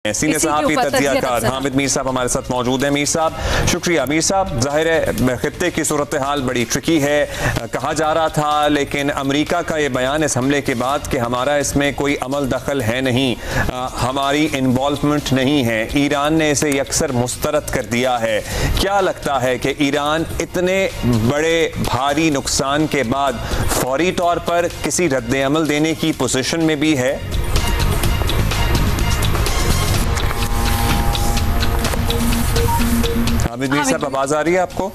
Senior सहाफ़ी तज्ज़ियाकार हामिद मीर साहब हमारे साथ मौजूद हैं। मीर साहब शुक्रिया। मीर साहब, ज़ाहिर है खित्ते की सूरत हाल बड़ी ट्रिकी है। कहा जा रहा था लेकिन अमेरिका का ये बयान इस हमले के बाद कि हमारा इसमें कोई अमल दखल है नहीं, हमारी इन्वॉल्वमेंट नहीं है, ईरान ने इसे यकसर मुस्तरद कर दिया है। क्या लगता है कि ईरान इतने बड़े भारी नुकसान के बाद फौरी तौर पर किसी रद्द अमल देने की पोजीशन में भी है? हामिद मीर साहब, आवाज आ रही है आपको?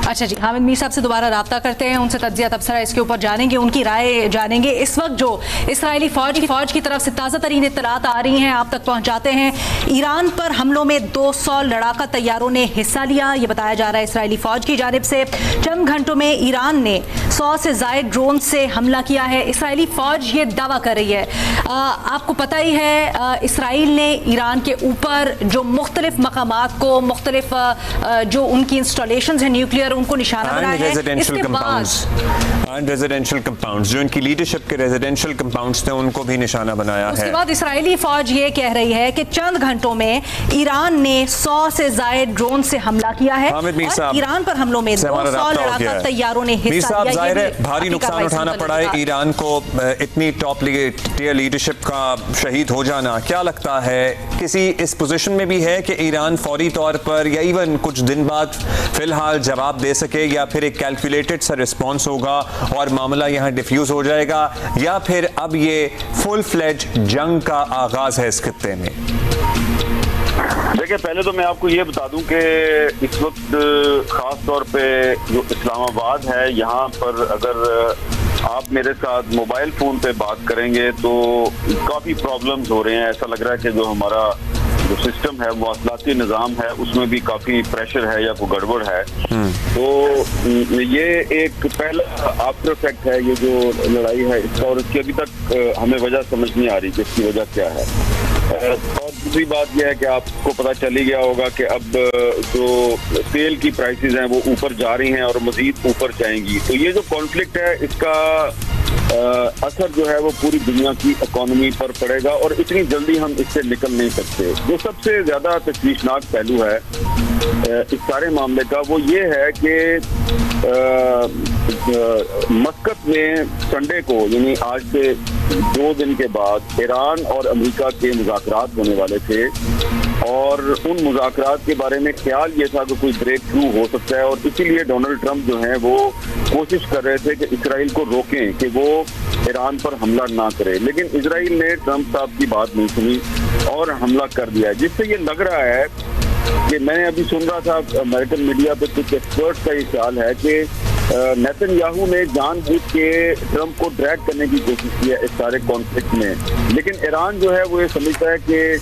अच्छा जी, हामिद मीर साहब से दोबारा राब्ता करते हैं, उनसे तज्जिया तबसरा इसके ऊपर जानेंगे, उनकी राय जानेंगे। इस वक्त जो इसराइली फौज की तरफ से ताज़ा तरीन इत्तलात आ रही हैं, आप तक पहुंचाते हैं। ईरान पर हमलों में 200 लड़ाका तैयारों ने हिस्सा लिया, ये बताया जा रहा है इसराइली फौज की जानिब से। चंद घंटों में ईरान ने 100 से ज़ायद ड्रोन से हमला किया है। इसराइली फौज ये दावा कर रही है। आपको पता ही है इसराइल ने ईरान के ऊपर जो मुख्तलिफ मकामात को, मुख्तलिफ जो उनकी इंस्टॉलेशन है न्यूक्लियर, उनको निशाना बनाया है। इसके बाद रेजिडेंशियल कंपाउंड्स जो इनकी लीडरशिप के रेजिडेंशियल कंपाउंड्स थे उनको भी निशाना बनाया है। उसके बाद इसराइली फौज ये कह रही है कि चंद घंटों में ईरान ने 100 से ज़ायद ड्रोन से हमला किया है और ईरान पर हमलों में 200 लड़ाका तैयारों ने हिस्सा लिया। जाहिर है भारी नुकसान उठाना पड़ा है ईरान को, इतनी टॉप टियर लीडरशिप का शहीद हो जाना। क्या लगता है किसी इस पोजीशन में भी है कि ईरान फौरी तौर पर या इवन कुछ दिन बाद फिलहाल जवाब दे सके, या फिर एक कैलकुलेटेड सा रिस्पॉन्स होगा और मामला यहाँ डिफ्यूज हो जाएगा, या फिर अब ये फुल फ्लेज जंग का आगाज है इस खित्ते में? देखिए, पहले तो मैं आपको ये बता दूं कि इस वक्त खास तौर पे जो इस्लामाबाद है, यहाँ पर अगर आप मेरे साथ मोबाइल फोन पे बात करेंगे तो काफी प्रॉब्लम्स हो रहे हैं। ऐसा लग रहा है कि जो हमारा जो सिस्टम है, मवासलाती निज़ाम है, उसमें भी काफी प्रेशर है या कोई गड़बड़ है। तो ये एक पहला आफ्टर इफेक्ट है, ये जो लड़ाई है इसका, और इसकी अभी तक हमें वजह समझ नहीं आ रही कि इसकी वजह क्या है। और दूसरी बात यह है कि आपको पता चल ही गया होगा कि अब जो तेल की प्राइसेस हैं वो ऊपर जा रही हैं और मजीद ऊपर जाएंगी। तो ये जो कॉन्फ्लिक्ट है इसका असर जो है वो पूरी दुनिया की इकोनॉमी पर पड़ेगा और इतनी जल्दी हम इससे निकल नहीं सकते। जो सबसे ज्यादा तशवीशनाक पहलू है इस सारे मामले का वो ये है कि मस्कत में संडे को, यानी आज से 2 दिन के बाद, ईरान और अमेरिका के मुज़ाकरात होने वाले थे और उन मुज़ाकरात के बारे में ख्याल ये था कि कोई ब्रेक थ्रू हो सकता है और इसीलिए डोनाल्ड ट्रंप जो है वो कोशिश कर रहे थे कि इसराइल को रोकें कि वो ईरान पर हमला ना करे। लेकिन इसराइल ने ट्रंप साहब की बात नहीं सुनी और हमला कर दिया, जिससे ये लग रहा है कि मैंने अभी सुन रहा था अमेरिकन मीडिया पे कुछ एक्सपर्ट्स का ये ख्याल है कि नेतन्याहू ने जानबूझ के ट्रंप को ड्रैग करने की कोशिश की है इस सारे कॉन्फ्लिक्ट में। लेकिन ईरान जो है वो ये समझता है कि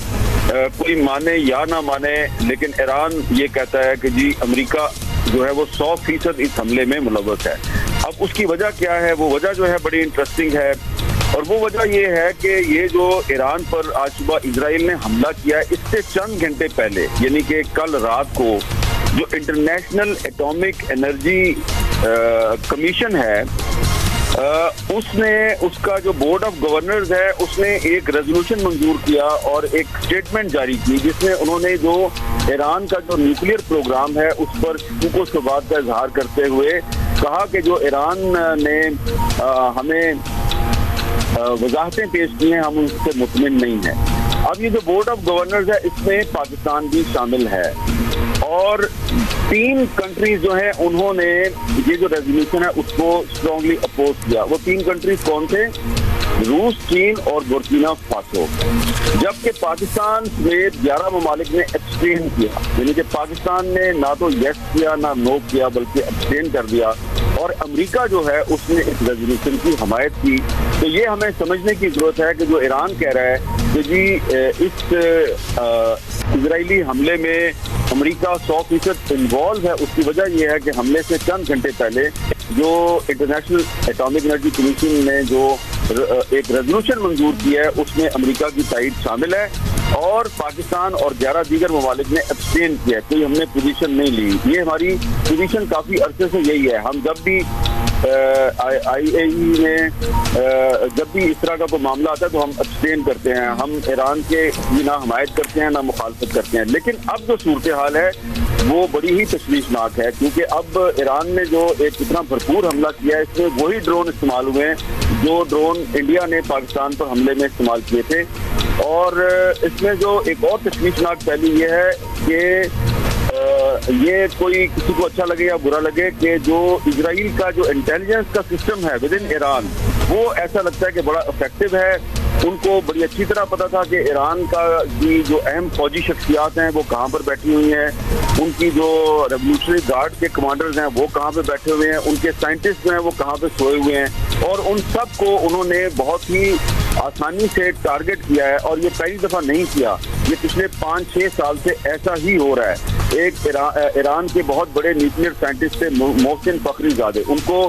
कोई माने या ना माने, लेकिन ईरान ये कहता है कि जी अमेरिका जो है वो 100% इस हमले में मुलव्वस है। अब उसकी वजह क्या है? वो वजह जो है बड़ी इंटरेस्टिंग है और वो वजह ये है कि ये जो ईरान पर आज सुबह इजराइल ने हमला किया है, इससे चंद घंटे पहले, यानी कि कल रात को, जो इंटरनेशनल एटॉमिक एनर्जी कमीशन है उसने, उसका जो बोर्ड ऑफ गवर्नर्स है, उसने एक रेजोल्यूशन मंजूर किया और एक स्टेटमेंट जारी की जिसमें उन्होंने जो ईरान का जो न्यूक्लियर प्रोग्राम है उस पर शुको शुबात का इजहार करते हुए कहा कि जो ईरान ने हमें वजाहतें पेश की हैं, हम उससे मुतमिन नहीं हैं। अब ये जो बोर्ड ऑफ गवर्नर्स है इसमें पाकिस्तान भी शामिल है और 3 कंट्रीज जो हैं उन्होंने ये जो रेजोल्यूशन है उसको स्ट्रांगली अपोज किया। वो 3 कंट्रीज कौन थे? रूस, चीन और बुर्किना फासो। जबकि पाकिस्तान समेत 11 ममालिक ने एब्सटेन किया, यानी कि पाकिस्तान ने ना तो यस किया ना नो किया बल्कि एब्सटेन कर दिया और अमेरिका जो है उसने इस रेजोल्यूशन की हमायत की। तो ये हमें समझने की जरूरत है कि जो ईरान कह रहा है कि जी इस इजरायली हमले में अमेरिका 100% इन्वॉल्व है, उसकी वजह यह है कि हमले से चंद घंटे पहले जो इंटरनेशनल एटॉमिक एनर्जी कमीशन ने जो एक रेजोल्यूशन मंजूर किया है उसमें अमेरिका की साइड शामिल है और पाकिस्तान और 11 दीगर ममालिक ने एब्सटेन किया है, कोई हमने पोजीशन नहीं ली। ये हमारी पोजीशन काफी अरसे से यही है। हम जब भी IAEA में जब भी इस तरह का कोई मामला आता है तो हम अब्सटेन करते हैं, हम ईरान के ना हमायत करते हैं ना मुखालफत करते हैं। लेकिन अब जो सूरत हाल है वो बड़ी ही तशवीशनाक है, क्योंकि अब ईरान ने जो एक इतना भरपूर हमला किया है, इसमें वही ड्रोन इस्तेमाल हुए हैं जो ड्रोन इंडिया ने पाकिस्तान पर हमले में इस्तेमाल किए थे। और इसमें जो एक और तशवीशनाक पहलू ये है कि ये कोई किसी को अच्छा लगे या बुरा लगे कि जो इजराइल का जो इंटेलिजेंस का सिस्टम है विद इन ईरान, वो ऐसा लगता है कि बड़ा इफेक्टिव है। उनको बड़ी अच्छी तरह पता था कि ईरान का की जो अहम फौजी शख्सियात हैं वो कहाँ पर बैठी हुई हैं, उनकी जो रेवोल्यूशनरी गार्ड के कमांडर्स हैं वो कहाँ पे बैठे हुए हैं, उनके साइंटिस्ट जो हैं वो कहाँ पे सोए हुए हैं, और उन सब को उन्होंने बहुत ही आसानी से टारगेट किया है। और ये पहली दफा नहीं किया, ये पिछले 5-6 साल से ऐसा ही हो रहा है। एक ईरान के बहुत बड़े न्यूक्लियर साइंटिस्ट थे मोहसिन फखरीजादे, उनको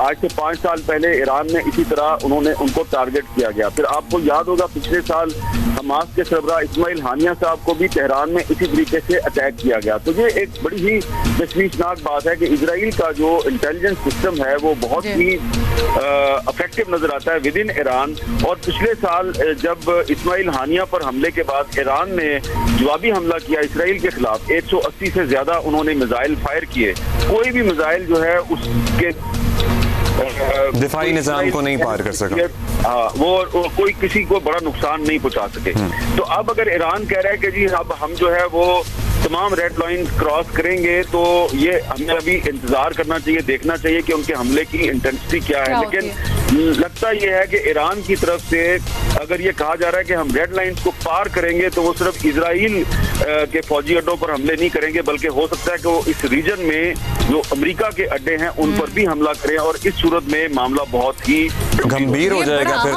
आज से 5 साल पहले ईरान में इसी तरह उनको टारगेट किया गया। फिर आपको याद होगा पिछले साल हमास के सरबराह इस्माइल हानिया साहब को भी तेहरान में इसी तरीके से अटैक किया गया। तो ये एक बड़ी ही तशवीशनाक बात है कि इजराइल का जो इंटेलिजेंस सिस्टम है वो बहुत ही इफेक्टिव नजर आता है विद इन ईरान। और पिछले साल जब इस्माइल हानिया पर हमले के बाद ईरान ने जवाबी हमला किया इसराइल के खिलाफ, 180 से ज्यादा उन्होंने मिसाइल फायर किए। कोई भी मिसाइल जो है उसके दिफाई निजाम को नहीं पार कर सका, हाँ, वो कोई किसी को बड़ा नुकसान नहीं पहुंचा सके। तो अब अगर ईरान कह रहा है कि जी अब हम जो है वो तमाम रेड लाइन क्रॉस करेंगे, तो ये हमें अभी इंतजार करना चाहिए, देखना चाहिए कि उनके हमले की इंटेंसिटी क्या है। लेकिन लगता यह है कि ईरान की तरफ से अगर ये कहा जा रहा है कि हम रेड लाइंस को पार करेंगे तो वो सिर्फ इजराइल के फौजी अड्डों पर हमले नहीं करेंगे, बल्कि हो सकता है कि वो इस रीजन में जो अमेरिका के अड्डे हैं उन पर भी हमला करें, और इस सूरत में मामला बहुत ही गंभीर हो जाएगा। फिर